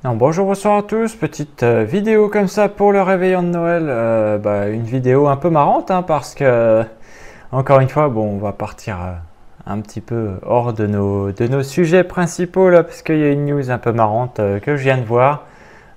Alors, bonjour, bonsoir à tous, petite vidéo comme ça pour le réveillon de Noël, une vidéo un peu marrante parce que, encore une fois, bon, on va partir un petit peu hors de nos sujets principaux là, parce qu'il y a une news un peu marrante que je viens de voir,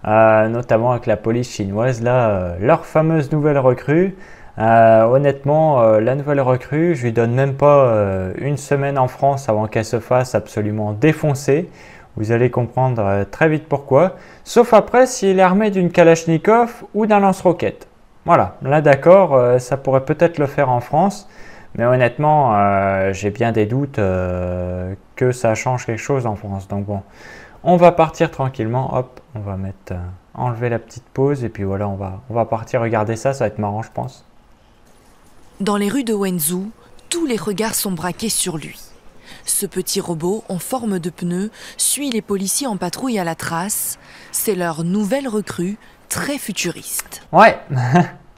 notamment avec la police chinoise, là, leur fameuse nouvelle recrue. Honnêtement, la nouvelle recrue, je lui donne même pas une semaine en France avant qu'elle se fasse absolument défoncer. Vous allez comprendre très vite pourquoi. Sauf après s'il est armé d'une Kalachnikov ou d'un lance-roquette. Voilà, là d'accord, ça pourrait peut-être le faire en France. Mais honnêtement, j'ai bien des doutes que ça change quelque chose en France. Donc bon, on va partir tranquillement. Hop, on va mettre, enlever la petite pause. Et puis voilà, on va partir regarder ça. Ça va être marrant, je pense. Dans les rues de Wenzhou, tous les regards sont braqués sur lui. Ce petit robot en forme de pneu suit les policiers en patrouille à la trace. C'est leur nouvelle recrue, très futuriste. Ouais,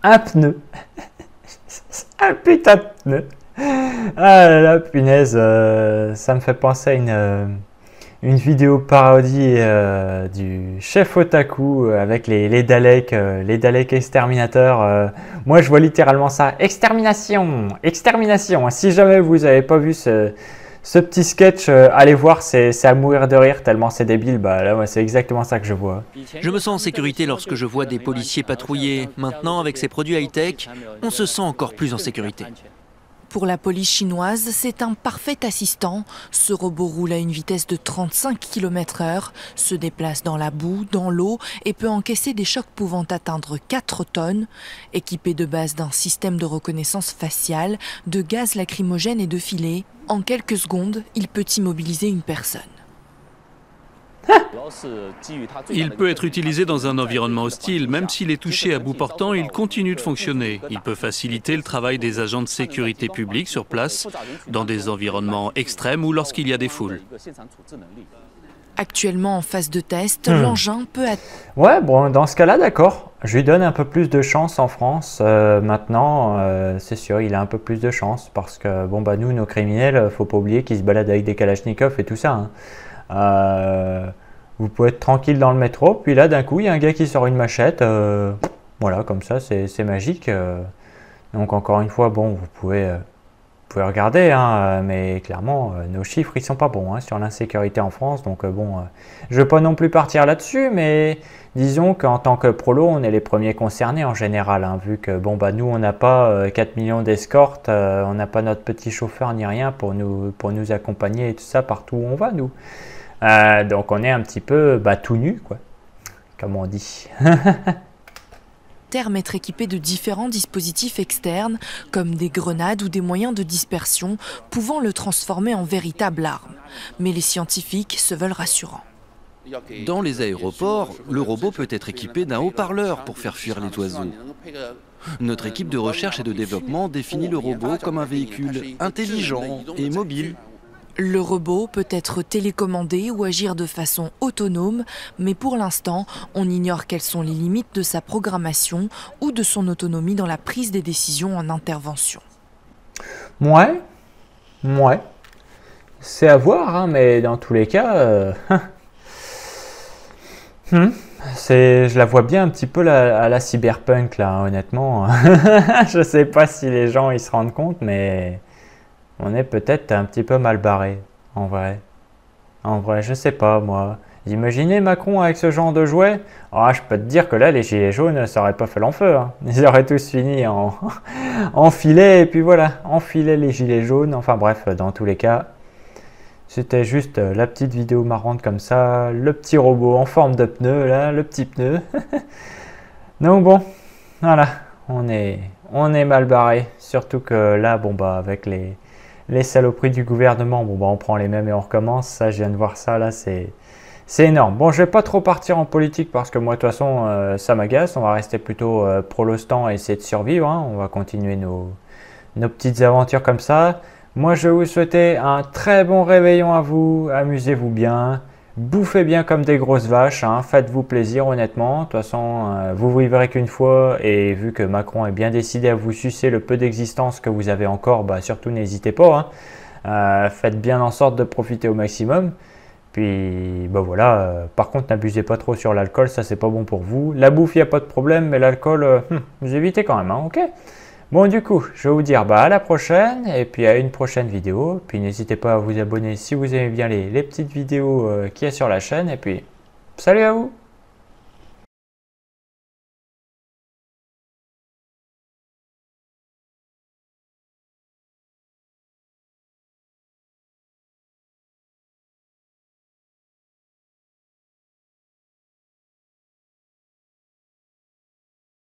un pneu. Un putain de pneu. Ah là là, punaise, ça me fait penser à une vidéo parodie du chef Otaku avec les Daleks exterminateurs. Moi, je vois littéralement ça. Extermination, extermination. Si jamais vous n'avez pas vu ce petit sketch, allez voir, c'est à mourir de rire tellement c'est débile. Bah là, c'est exactement ça que je vois. Je me sens en sécurité lorsque je vois des policiers patrouiller. Maintenant, avec ces produits high-tech, on se sent encore plus en sécurité. Pour la police chinoise, c'est un parfait assistant. Ce robot roule à une vitesse de 35 km/h, se déplace dans la boue, dans l'eau et peut encaisser des chocs pouvant atteindre 4 tonnes. Équipé de base d'un système de reconnaissance faciale, de gaz lacrymogène et de filets, en quelques secondes, il peut immobiliser une personne. Il peut être utilisé dans un environnement hostile. Même s'il est touché à bout portant, il continue de fonctionner. Il peut faciliter le travail des agents de sécurité publique sur place, dans des environnements extrêmes ou lorsqu'il y a des foules. Actuellement en phase de test, l'engin peut être... Ouais, bon, dans ce cas-là, d'accord. Je lui donne un peu plus de chance en France. Maintenant, c'est sûr, il a un peu plus de chance parce que, bon, bah, nous, nos criminels, faut pas oublier qu'ils se baladent avec des Kalachnikov et tout ça. Vous pouvez être tranquille dans le métro, puis là, d'un coup, il y a un gars qui sort une machette. Voilà, comme ça, c'est magique. Donc, encore une fois, bon, vous pouvez regarder, mais clairement, nos chiffres, ils sont pas bons sur l'insécurité en France. Donc, bon, je ne veux pas non plus partir là-dessus, mais disons qu'en tant que prolo, on est les premiers concernés en général, vu que, bon, bah, nous, on n'a pas 4 millions d'escortes, on n'a pas notre petit chauffeur ni rien pour nous accompagner et tout ça partout où on va, nous. Donc, on est un petit peu tout nu, quoi, comme on dit. Terme être équipé de différents dispositifs externes, comme des grenades ou des moyens de dispersion, pouvant le transformer en véritable arme. Mais les scientifiques se veulent rassurants. Dans les aéroports, le robot peut être équipé d'un haut-parleur pour faire fuir les oiseaux. Notre équipe de recherche et de développement définit le robot comme un véhicule intelligent et mobile. Le robot peut être télécommandé ou agir de façon autonome, mais pour l'instant, on ignore quelles sont les limites de sa programmation ou de son autonomie dans la prise des décisions en intervention. Ouais. C'est à voir, mais dans tous les cas, je la vois bien un petit peu à la cyberpunk, là, honnêtement. Je sais pas si les gens ils se rendent compte, mais... on est peut-être un petit peu mal barré, en vrai. En vrai, je sais pas, moi. Imaginez Macron avec ce genre de jouet. Ah, je peux te dire que là, les gilets jaunes, ça aurait pas fait long feu. Ils auraient tous fini en filet, et puis voilà, enfiler les gilets jaunes. Enfin bref, dans tous les cas, c'était juste la petite vidéo marrante comme ça. Le petit robot en forme de pneu, là, le petit pneu. Donc bon, voilà, on est mal barré. Surtout que là, bon bah, avec les saloperies du gouvernement, bon bah on prend les mêmes et on recommence. Ça, je viens de voir ça, là, c'est énorme. Bon, je vais pas trop partir en politique parce que moi, de toute façon, ça m'agace. On va rester plutôt pro l'instant et essayer de survivre. On va continuer nos petites aventures comme ça. Moi, je vais vous souhaiter un très bon réveillon à vous. Amusez-vous bien. Bouffez bien comme des grosses vaches, faites-vous plaisir honnêtement. De toute façon, vous vivrez qu'une fois et vu que Macron est bien décidé à vous sucer le peu d'existence que vous avez encore, surtout n'hésitez pas. Faites bien en sorte de profiter au maximum. Puis, bah voilà, par contre, n'abusez pas trop sur l'alcool, ça c'est pas bon pour vous. La bouffe, il n'y a pas de problème, mais l'alcool, vous évitez quand même, hein, ok? Bon, du coup, je vais vous dire bah, à la prochaine, et puis à une prochaine vidéo. Puis n'hésitez pas à vous abonner si vous aimez bien les petites vidéos qu'il y a sur la chaîne, et puis salut à vous!